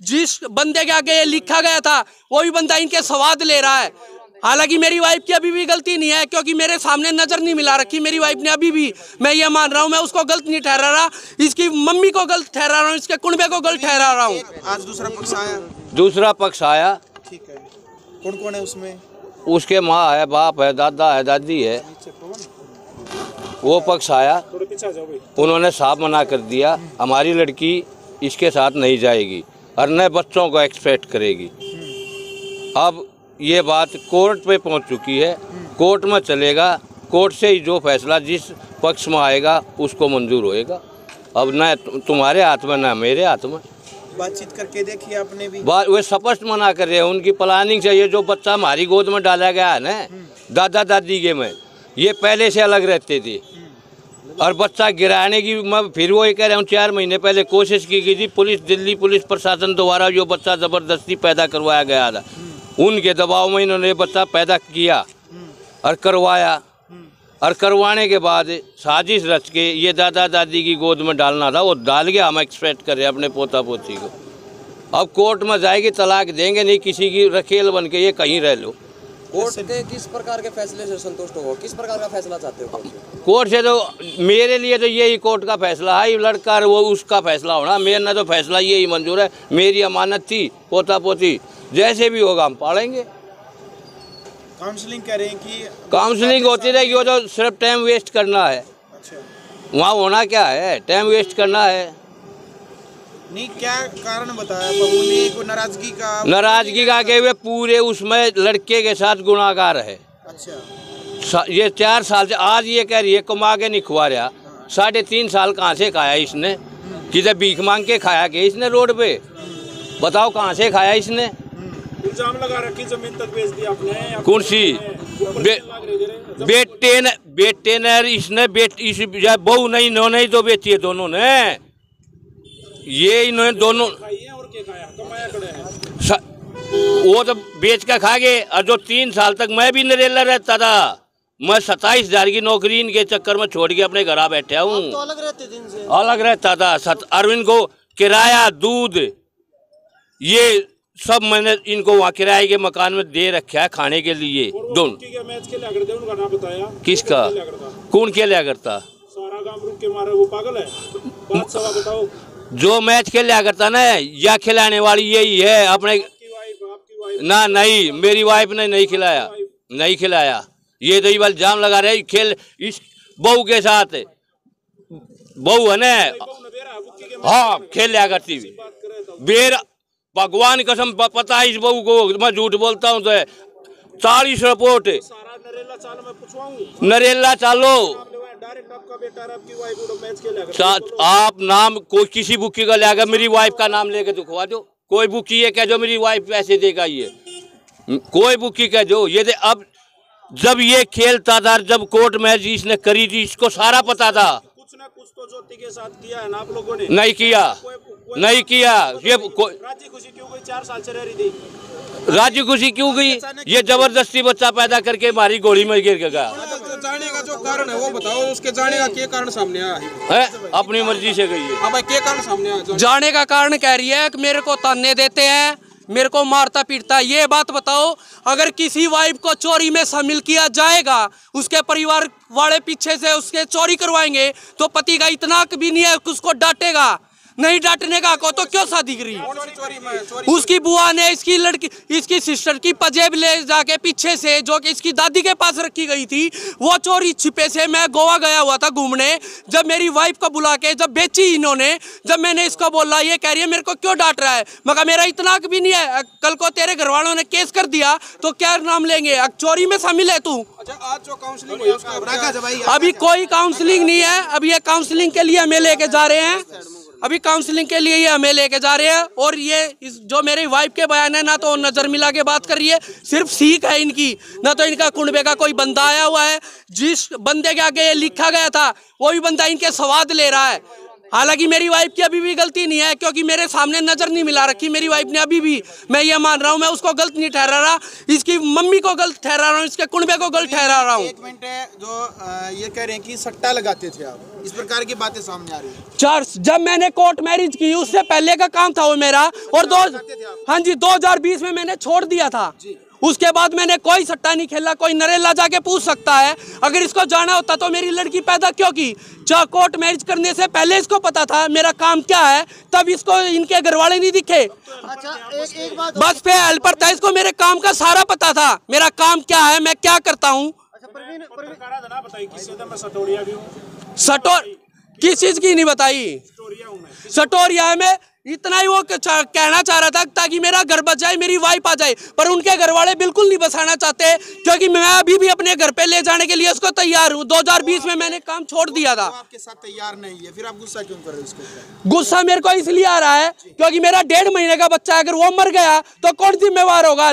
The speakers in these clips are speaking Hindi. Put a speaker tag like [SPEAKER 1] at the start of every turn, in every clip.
[SPEAKER 1] जिस बंदे के आगे ये लिखा गया था वही बंदा इनके स्वाद ले रहा है। हालांकि मेरी वाइफ की अभी भी गलती नहीं है, क्योंकि मेरे सामने नजर नहीं मिला रखी मेरी वाइफ ने अभी भी। मैं ये मान रहा हूँ, मैं उसको गलत नहीं ठहरा रहा, इसकी मम्मी को गलत ठहरा रहा हूँ, इसके कुनबे को गलत ठहरा रहा हूँ।
[SPEAKER 2] आज दूसरा पक्ष आया?
[SPEAKER 3] दूसरा पक्ष आया।
[SPEAKER 2] ठीक है, कौन कौन है उसमें?
[SPEAKER 3] उसके माँ है, बाप है, दादा है, दादी है। वो पक्ष आया, उन्होंने साफ मना कर दिया हमारी लड़की इसके साथ नहीं जाएगी और नए बच्चों को एक्सपेक्ट करेगी। अब ये बात कोर्ट पे पहुंच चुकी है, कोर्ट में चलेगा, कोर्ट से ही जो फैसला जिस पक्ष में आएगा उसको मंजूर होएगा। अब न तुम्हारे हाथ में न मेरे हाथ में।
[SPEAKER 2] बातचीत करके देखिए आपने भी?
[SPEAKER 3] वे स्पष्ट मना कर रहे हैं, उनकी प्लानिंग से ये जो बच्चा हमारी गोद में डाला गया है ना दादा दादी के में, ये पहले से अलग रहते थे और बच्चा गिराने की मैं फिर वो कह रहा हूँ 4 महीने पहले कोशिश की गई थी पुलिस, दिल्ली पुलिस प्रशासन द्वारा जो बच्चा ज़बरदस्ती पैदा करवाया गया था, उनके दबाव में इन्होंने बच्चा पैदा किया और करवाया और करवाने के बाद साजिश रच के ये दादा दादी की गोद में डालना था, वो डाल के हम एक्सपेक्ट कर रहे हैं अपने पोता पोती को। अब कोर्ट में जाएगी, तलाक देंगे नहीं, किसी की रखेल बन के ये कहीं रह लो।
[SPEAKER 4] कोर्ट के किस प्रकार के फैसले से संतुष्ट हो, किस प्रकार का फैसला चाहते हो?
[SPEAKER 3] कोर्ट से तो मेरे लिए तो यही कोर्ट का फैसला है, लड़का वो उसका फैसला होना, मेरा तो फैसला यही मंजूर है। मेरी अमानत थी, पोता पोती जैसे भी होगा हम पालेंगे।
[SPEAKER 2] काउंसलिंग कह रहे हैं कि
[SPEAKER 3] काउंसलिंग होती रहेगी, वो तो सिर्फ टाइम वेस्ट करना है।
[SPEAKER 2] अच्छा,
[SPEAKER 3] वहाँ होना क्या है, टाइम वेस्ट करना है।
[SPEAKER 2] नहीं, क्या कारण बताया बहू ने? को नाराजगी का
[SPEAKER 3] के वे पूरे उसमें लड़के के साथ गुनाहगार है।
[SPEAKER 2] अच्छा,
[SPEAKER 3] ये 4 साल से आज ये कह रही है कमा के नहीं खुआ रहा। 3.5 साल कहाँ से खाया इसने? किधर भीख मांग के खाया कि इसने रोड पे? बताओ कहाँ से खाया इसने?
[SPEAKER 5] इल्जाम लगा रखी जमीन तक बेच दी आपने।
[SPEAKER 3] कौन सी? बेटे ने इसने बहू नहीं, इन्होंने तो बेची है दोनों ने। ये इन्होंने दोनों वो तो बेच कर खा गए। और जो 3 साल तक मैं भी नरेला रहता था, मैं 27,000 की नौकरी इनके चक्कर में छोड़ के अपने घर आ बैठा हूँ।
[SPEAKER 2] तो अलग रहते दिन से?
[SPEAKER 3] अलग रहता था। अरविंद को किराया, दूध, ये सब मैंने इनको वहाँ किराए के मकान में दे रखा है खाने के लिए। दोनों
[SPEAKER 5] मैच खेला करते उनका नाम बताया?
[SPEAKER 3] किसका? कौन खेला करता?
[SPEAKER 5] सारा गांव रुक के मारे, वो पागल है। बात सवा बताओ।
[SPEAKER 3] जो मैच खेला करता ना, या खिलाने वाली यही है अपने।
[SPEAKER 5] आपकी वाइफ
[SPEAKER 3] ना, नहीं, मेरी वाइफ ने नहीं खिलाया, नहीं खिलाया। ये तो ये इल्जाम लगा रहे खेल इस बहू के साथ। बहू है ना, हाँ, खेल लिया करती हुई बेर। भगवान कसम पता है इस बहू को, मैं झूठ बोलता हूँ तो 40 रिपोर्ट नरेला चालो। आप नाम कोई किसी बुकी का लेगा, मेरी वाइफ का नाम लेके दिखवा दो। कोई बुकी है क्या जो मेरी वाइफ पैसे देगा? ये कोई बुकी कह दो। ये अब जब ये खेलता था, जब कोर्ट मैच इसने करी थी, इसको सारा पता था।
[SPEAKER 5] कुछ ना कुछ तो ज्योति के साथ किया है ना आप लोगों ने?
[SPEAKER 3] नहीं किया, नहीं किया। ये
[SPEAKER 5] राजी खुशी क्यों गई? 4 साल से रह रही थी।
[SPEAKER 3] राजी खुशी क्यों गई? ये जबरदस्ती बच्चा पैदा करके हमारी गोली में गिर गया।
[SPEAKER 6] जाने का जो कारण है वो बताओ, उसके जाने का क्या कारण सामने आया
[SPEAKER 3] है? अपनी मर्जी से गई है।
[SPEAKER 6] अब क्या कारण सामने आया?
[SPEAKER 1] जाने का कारण कह रही है कि मेरे को ताने देते हैं, मेरे को मारता पीटता। ये बात बताओ, अगर किसी वाइफ को चोरी में शामिल किया जाएगा, उसके परिवार वाले पीछे से उसके चोरी करवाएंगे, तो पति का इतना भी नहीं है कि उसको डांटेगा। नहीं डांटने का को तो क्यों शादी करी? उसकी बुआ ने इसकी लड़की, इसकी सिस्टर की पजेब ले जाके पीछे से, जो कि इसकी दादी के पास रखी गई थी, वो चोरी छिपे से। मैं गोवा गया हुआ था घूमने, जब मेरी वाइफ को बुला के जब बेची इन्होंने, जब मैंने इसको बोला, ये कह रही है मेरे को क्यों डांट रहा है? मगर मेरा इतना भी नहीं है, कल को तेरे घर वालों ने केस कर दिया तो क्या नाम लेंगे? चोरी में शामिल है तू।
[SPEAKER 6] आज जो काउंसलिंग हुई उसका
[SPEAKER 1] अभी कोई काउंसलिंग नहीं है। अभी ये काउंसलिंग के लिए हमें लेके जा रहे हैं, अभी काउंसलिंग के लिए ये हमें लेके जा रहे हैं। और ये जो मेरी वाइफ के बयान है, ना तो नजर मिला के बात कर रही है, सिर्फ सीख है इनकी, ना तो इनका कुनबे का कोई बंदा आया हुआ है। जिस बंदे के आगे ये लिखा गया था वही बंदा इनके स्वाद ले रहा है। हालांकि मेरी वाइफ की अभी भी गलती नहीं है, क्योंकि मेरे सामने नजर नहीं मिला रखी मेरी वाइफ ने अभी भी। मैं ये मान रहा हूँ, मैं उसको गलत नहीं ठहरा रहा, इसकी मम्मी को गलत ठहरा रहा हूँ, इसके कुनबे को गलत ठहरा रहा हूँ।
[SPEAKER 2] एक मिनट है, जो ये कह रहे हैं कि सट्टा लगाते थे आप, इस प्रकार की बातें सामने आ रही है।
[SPEAKER 1] चर्च जब मैंने कोर्ट मैरिज की उससे पहले का काम था वो मेरा, और हाँ जी 2020 में मैंने छोड़ दिया था। उसके बाद मैंने कोई सट्टा नहीं खेला। कोई नरेला जाके पूछ सकता है, अगर इसको जाना होता तो मेरी लड़की पैदा क्यों की? कोर्ट मैरिज करने से पहले इसको पता था मेरा काम क्या है, तब इसको इनके घर वाले नहीं दिखे।
[SPEAKER 7] अच्छा एक बात
[SPEAKER 1] बस पे हेल्पर था, इसको मेरे काम का सारा पता था, मेरा काम क्या है, मैं क्या करता हूँ। सटोर किस चीज की नहीं बताई? सटोरिया में इतना ही वो कहना चाह रहा था ताकि मेरा घर बच जाए, मेरी वाइफ आ जाए, पर उनके घर वाले बिल्कुल नहीं बसाना चाहते, क्योंकि मैं अभी भी अपने घर पे ले जाने के लिए उसको तैयार हूँ। 2020 में मैंने काम छोड़ दिया था।
[SPEAKER 2] तो आपके साथ तैयार नहीं है, फिर आप गुस्सा क्यों कर रहे हो इसके?
[SPEAKER 1] गुस्सा मेरे को इसलिए आ रहा है क्योंकि मेरा 1.5 महीने का बच्चा, अगर वो मर गया तो कौन जिम्मेवार होगा?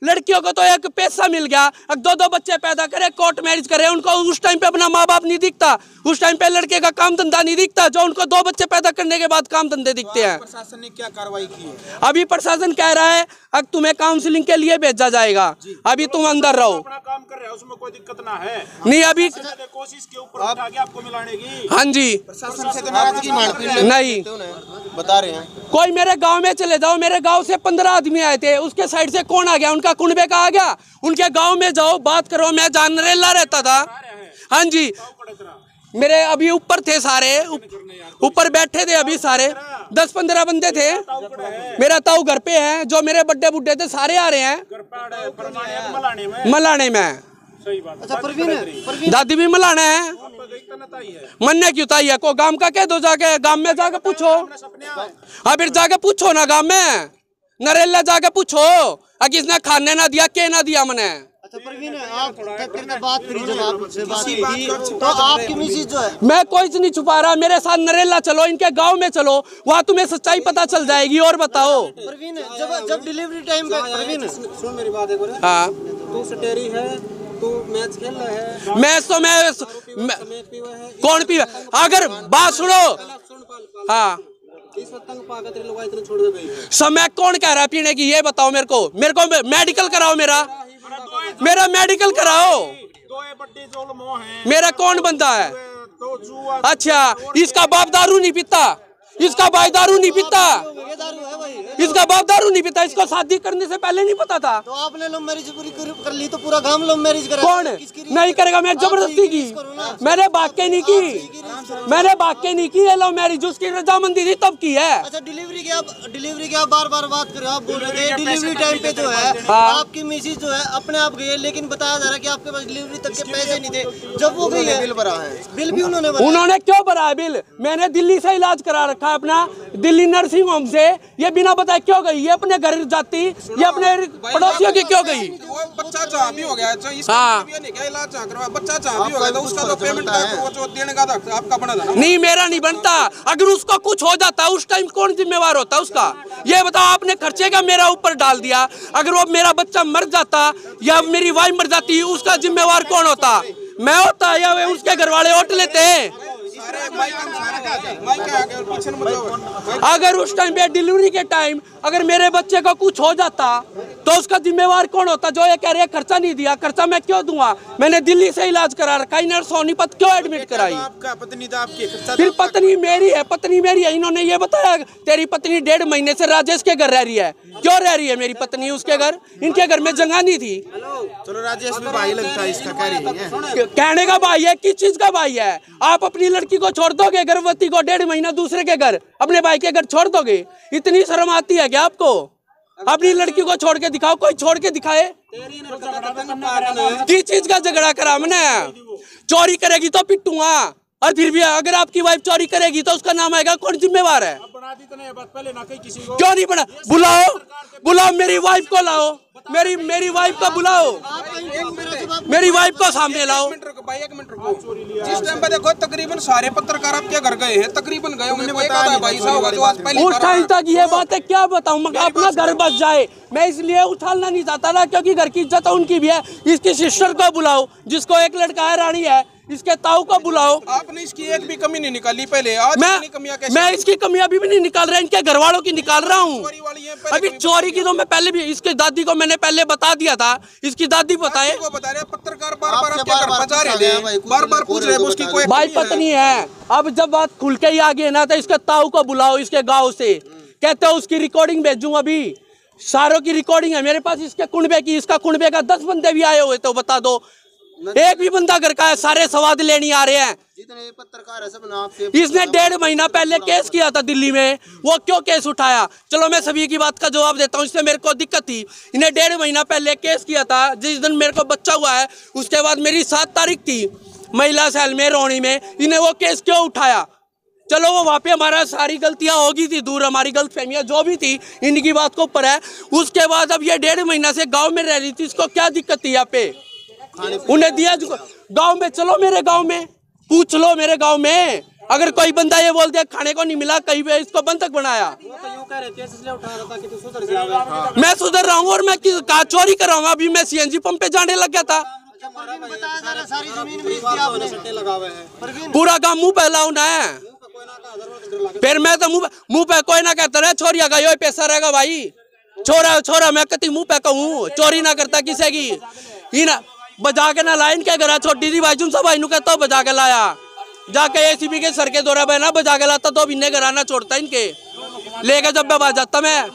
[SPEAKER 1] लड़कियों को तो एक पैसा मिल गया, 2-2 बच्चे पैदा करे, कोर्ट मैरिज करे, उनको उस टाइम पे अपना माँ बाप नहीं दिखता, उस टाइम पे लड़के का काम धंधा नहीं दिखता, जो उनको 2 बच्चे पैदा करने के बाद काम धंधे दिखते हैं।
[SPEAKER 2] प्रशासन ने क्या कार्रवाई की है?
[SPEAKER 1] अभी प्रशासन कह रहा है अब तुम्हें काउंसलिंग के लिए भेजा जाएगा, अभी तुम अंदर रहो।
[SPEAKER 5] अपना काम कर रहे हो, उसमें कोई दिक्कत ना है।
[SPEAKER 1] नहीं अभी
[SPEAKER 5] कोशिश के ऊपर उठा के आपको मिलाने की।
[SPEAKER 1] हाँ जी
[SPEAKER 2] प्रशासन से तो नाराजगी
[SPEAKER 1] नहीं
[SPEAKER 2] बता रहे हैं।
[SPEAKER 1] कोई मेरे गांव में चले जाओ, मेरे गांव से 15 आदमी आए थे, उसके साइड से कौन आ गया? उनका कुनबे का आ गया। उनके गांव में जाओ, बात करो। मैं नरेला रहता था। हाँ जी मेरे अभी ऊपर थे, सारे ऊपर बैठे थे, अभी सारे 10-15 बंदे थे। मेरा ताऊ घर पे है, जो मेरे बड्डे बुड्ढे थे सारे आ रहे हैं मलाने में।
[SPEAKER 7] अच्छा परवीन
[SPEAKER 1] दादी भी मलाना है, मन्ने क्यों ताई है? को गांव का कह दो, जाके गांव में जाके पूछो। हाँ फिर जाके पूछो ना, गांव में नरेला जाके पूछो, किसने खाने ना दिया, के ना दिया मैंने।
[SPEAKER 7] अच्छा परवीन आप बात करी, जब आपसे बात की तो आपकी मिसेज जो है,
[SPEAKER 1] मैं कोई नहीं छुपा रहा, मेरे साथ नरेला चलो, इनके गांव में चलो, वहाँ तुम्हें सच्चाई पता चल जाएगी। और बताओ
[SPEAKER 7] परवीन जब डिलीवरी टाइम पे, परवीन सुन मेरी बात एक,
[SPEAKER 1] हाँ
[SPEAKER 7] तू सटेरी है, तू मैच खेल रहा है,
[SPEAKER 1] मैच तो मैं कौन पी? अगर बात सुनो, हाँ समय कौन कह रहा है पीने की? ये बताओ मेरे को मेडिकल कराओ, मेरा मेडिकल कराओ। मेरा कौन बंदा है? अच्छा इसका बाप दारू नहीं पीता, इसका भाई दारू नहीं पीता, इसका बाप दारू नहीं पीता। इसको शादी करने से पहले नहीं पता था।
[SPEAKER 7] तो आपने लव मैरिज पूरी कर ली, तो पूरा गांव लव मैरिज करा।
[SPEAKER 1] कौन नहीं करेगा? मैं जबरदस्ती की, मैंने भाग के नहीं की, मैंने भाग के नहीं की लव मैरिज, उसकी रजामंदी थी तब की है।
[SPEAKER 7] अच्छा डिलीवरी की आप बार बात कर रहे हो, आप बोल रहे थे डिलीवरी टाइम पे जो है आपकी मिसेज जो है अपने आप गई है, लेकिन बताया जा रहा है कि आपके पास डिलीवरी तक के पैसे नहीं थे। जब वो गई है, बिल भरा है, बिल भी उन्होंने
[SPEAKER 1] क्यों भरा है? बिल मैंने दिल्ली से इलाज करा रखा है अपना, दिल्ली नर्सिंग होम से। ये बिना बताए क्यों गई? ये अपने घर जाती, ये अपने पड़ोसियों की क्यों गई?
[SPEAKER 6] बच्चा चाह भी हो गया,
[SPEAKER 1] हाँ
[SPEAKER 6] बच्चा चाह भी हो गया, तो उसका तो पेमेंट जो देने का था आपका बना था।
[SPEAKER 1] नहीं मेरा नहीं बनता। अगर उसका कुछ हो जाता उस टाइम कौन जिम्मेवार होता उसका? ये बताओ, आपने खर्चे का मेरा ऊपर डाल दिया। अगर वो मेरा बच्चा मर जाता या मेरी वाइफ मर जाती, उसका जिम्मेवार कौन होता? मैं होता या उसके घर वाले उठ लेते हैं? अगर उस टाइम पे डिलीवरी के टाइम अगर मेरे बच्चे को कुछ हो जाता तो उसका जिम्मेवार कौन होता? जो ये कह रहे हैं खर्चा नहीं दिया, खर्चा मैं क्यों दूंगा? मैंने दिल्ली से इलाज करा रखा, इन्हें सोनीपत क्यों एडमिट कराई?
[SPEAKER 2] आपका पत्नी था आपकी?
[SPEAKER 1] फिर पत्नी मेरी है, इन्होंने ये बताया तेरी पत्नी 1.5 महीने से राजेश के घर रह रही है। क्यों रह रही है मेरी पत्नी उसके घर? इनके घर में जगह नहीं थी।
[SPEAKER 2] चलो राजेश भी भाई लगता है इसका, कह रही है
[SPEAKER 1] कहने का भाई है, किस चीज का भाई है? आप अपनी लड़की को छोड़ दोगे गर्भवती को 1.5 महीना दूसरे के घर, अपने भाई के घर छोड़ दोगे? इतनी शर्म आती है क्या आपको? अपनी लड़की को छोड़ के दिखाओ, कोई छोड़ के दिखाए। किस चीज का झगड़ा करा मैंने? चोरी करेगी तो पिटूंगा, और फिर भी अगर आपकी वाइफ चोरी करेगी तो उसका नाम आएगा, कौन जिम्मेवार है? क्यों नहीं बना? बुलाओ मेरी वाइफ को लाओ, मेरी वाइफ को बुलाओ, मेरी वाइफ को सामने लाओ।
[SPEAKER 6] एक मिनट रुको। जिस टाइम पे देखो तकरीबन सारे पत्रकार आपके घर गए हैं, तकरीबन गए होंगे, कोई एक भाई साहब जो आज पहली
[SPEAKER 1] उस टाइम तक ये बात है, क्या बताऊं? मगर अपना घर बच जाए, मैं इसलिए उछालना नहीं चाहता था, क्योंकि घर की इज्जत उनकी भी है। इसकी सिस्टर को बुलाओ, जिसको एक लड़का है, रानी है, इसके ताऊ को बुलाओ।
[SPEAKER 6] आपने इसकी एक भी कमी नहीं निकाली पहले, आज इतनी कमियां कैसे?
[SPEAKER 1] मैं इसकी कमी अभी भी नहीं निकाल रहा, इनके घर वालों की निकाल रहा हूँ। अभी चोरी की तो मैं पहले भी इसकी दादी को मैंने पहले बता दिया था, इसकी दादी बताए।
[SPEAKER 6] बता रहे पत्रकार बार-बार पूछ रहे हैं उसकी कोई
[SPEAKER 1] भाई पत्नी है। अब जब बात खुल के ही आ गई ना तो इसके ताऊ को बुलाओ इसके गाँव से, कहते हो उसकी रिकॉर्डिंग भेजूँ। अभी सारों की रिकॉर्डिंग है मेरे पास, इसके कुंबे की, इसका कुंबे का 10 बंदे भी आए हुए तो बता दो, एक भी बंदा घर का है, सारे सवाद लेने आ रहे हैं।
[SPEAKER 7] जितने पत्रकार है सब नाम से।
[SPEAKER 1] इसने 1.5 महीना पहले केस किया था दिल्ली में, वो क्यों केस उठाया? चलो मैं सभी की बात का जवाब देता हूँ। इससे मेरे को दिक्कत थी, इन्हें 1.5 महीना पहले केस किया था। जिस दिन मेरे को बच्चा हुआ है उसके बाद मेरी 7 तारीख थी महिला सेल में रोहनी में, इन्हें वो केस क्यों उठाया? चलो वो वहाँ पे हमारा सारी गलतियाँ होगी थी दूर, हमारी गलतफहमियाँ जो भी थी इनकी बात को ऊपर है। उसके बाद अब ये 1.5 महीना से गाँव में रह रही थी, इसको क्या दिक्कत थी? यहाँ पे उन्हें दिया गांव में, चलो मेरे गांव में पूछ लो, मेरे गांव में अगर कोई बंदा ये बोल दिया खाने को नहीं मिला कहीं पे, इसको बंधक बनाया। मैं सुधर रहा हूँ और मैं चोरी कर रहा हूँ। अभी मैं CNG पंप पे जाने लग गया था, पूरा काम मुँह पे लाऊना है। फिर मैं तो मुँह पे कोई ना कहता रहे छोरिया का यो पैसा रहेगा भाई, छोरा मैं कति मुँह पे कहूँ, चोरी ना करता किसी की ही ना, बजा के ना लाइन के घर छोटी थी भाई जुनसा भाई नु कहता हूँ बजा के लाया, जाके ACP के सर के दौरा पे ना बजा के लाता तो इन्हें घर आना छोड़ता इनके लेके जब मैं बाज जाता। मैं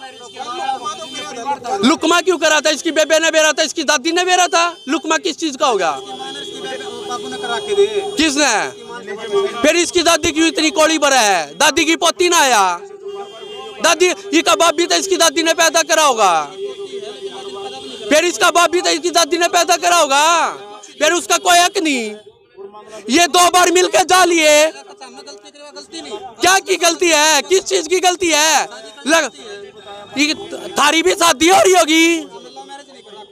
[SPEAKER 1] लुकमा क्यों करा था? इसकी बेबे ने बेरा था, इसकी दादी ने बेरा था। लुकमा किस चीज का हो गया? किसने? फिर इसकी दादी क्यों इतनी कोड़ी भरा है? दादी की पोती ना आया, दादी ये का बाप भी था इसकी दादी ने पैदा करा होगा, फिर इसका बाप भी था इसकी दादी ने पैदा करा होगा, फिर उसका कोई हक नहीं। ये 2 बार मिलकर जा लिए, क्या की गलती है? किस चीज की गलती है? थारी भी शादी हो रही होगी,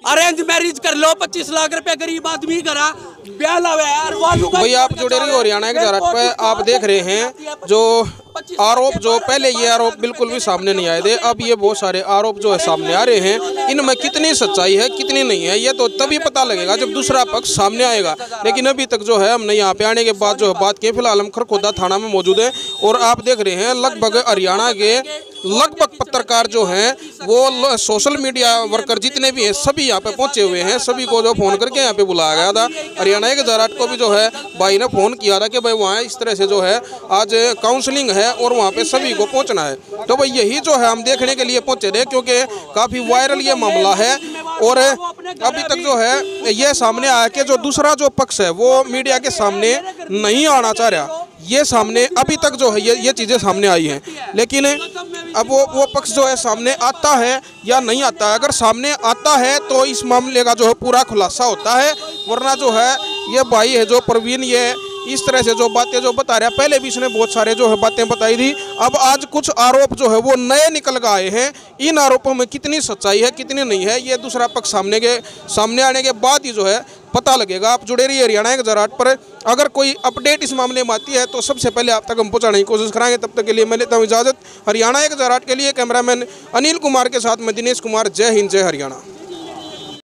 [SPEAKER 1] अरेंज मैरिज कर लो, 25 लाख रुपए गरीब आदमी करा ब्याह लावे यार।
[SPEAKER 6] भाई आप जुड़े रही हरियाणा के जराट पे आप देख रहे हैं जो आरोप, जो पहले ये आरोप बिल्कुल भी सामने नहीं आए थे, अब ये बहुत सारे आरोप जो है सामने आ रहे हैं। इनमें कितनी सच्चाई है कितनी नहीं है ये तो तभी पता लगेगा जब दूसरा पक्ष सामने आएगा। लेकिन अभी तक जो है हमने यहाँ पे आने के बाद जो है बात की, फिलहाल हम खरखोदा थाना में मौजूद है और आप देख रहे हैं लगभग हरियाणा के लगभग पत्रकार जो हैं वो सोशल मीडिया वर्कर जितने भी हैं सभी यहाँ पे पहुंचे हुए हैं। सभी को जो फोन करके यहाँ पे बुलाया गया था। हरियाणा के जराट को भी जो है भाई ने फोन किया था कि भाई वहाँ इस तरह से जो है आज काउंसलिंग है और वहाँ पे सभी को पहुँचना है। तो भाई यही जो है हम देखने के लिए पहुँचे थे क्योंकि काफ़ी वायरल ये मामला है और अभी तक जो है ये सामने आया कि जो दूसरा जो पक्ष है वो मीडिया के सामने नहीं आना चाह रहा। ये सामने अभी तक जो है ये चीज़ें सामने आई हैं, लेकिन अब वो पक्ष जो है सामने आता है या नहीं आता है। अगर सामने आता है तो इस मामले का जो है पूरा खुलासा होता है, वरना जो है ये भाई है जो प्रवीण ये इस तरह से जो बातें जो बता रहा है, पहले भी इसने बहुत सारे जो है बातें बताई थी, अब आज कुछ आरोप जो है वो नए निकल कर आए हैं। इन आरोपों में कितनी सच्चाई है कितनी नहीं है ये दूसरा पक्ष सामने आने के बाद ही जो है पता लगेगा। आप जुड़े रहिए हरियाणा के जराट पर। अगर कोई अपडेट इस मामले में आती है तो सबसे पहले आप तक हम पहुंचाने की कोशिश कराएंगे। तब तक के लिए मैं लेता हूं इजाज़त। हरियाणा के जराट के लिए कैमरामैन अनिल कुमार के साथ मैं दिनेश कुमार। जय हिंद, जय हरियाणा।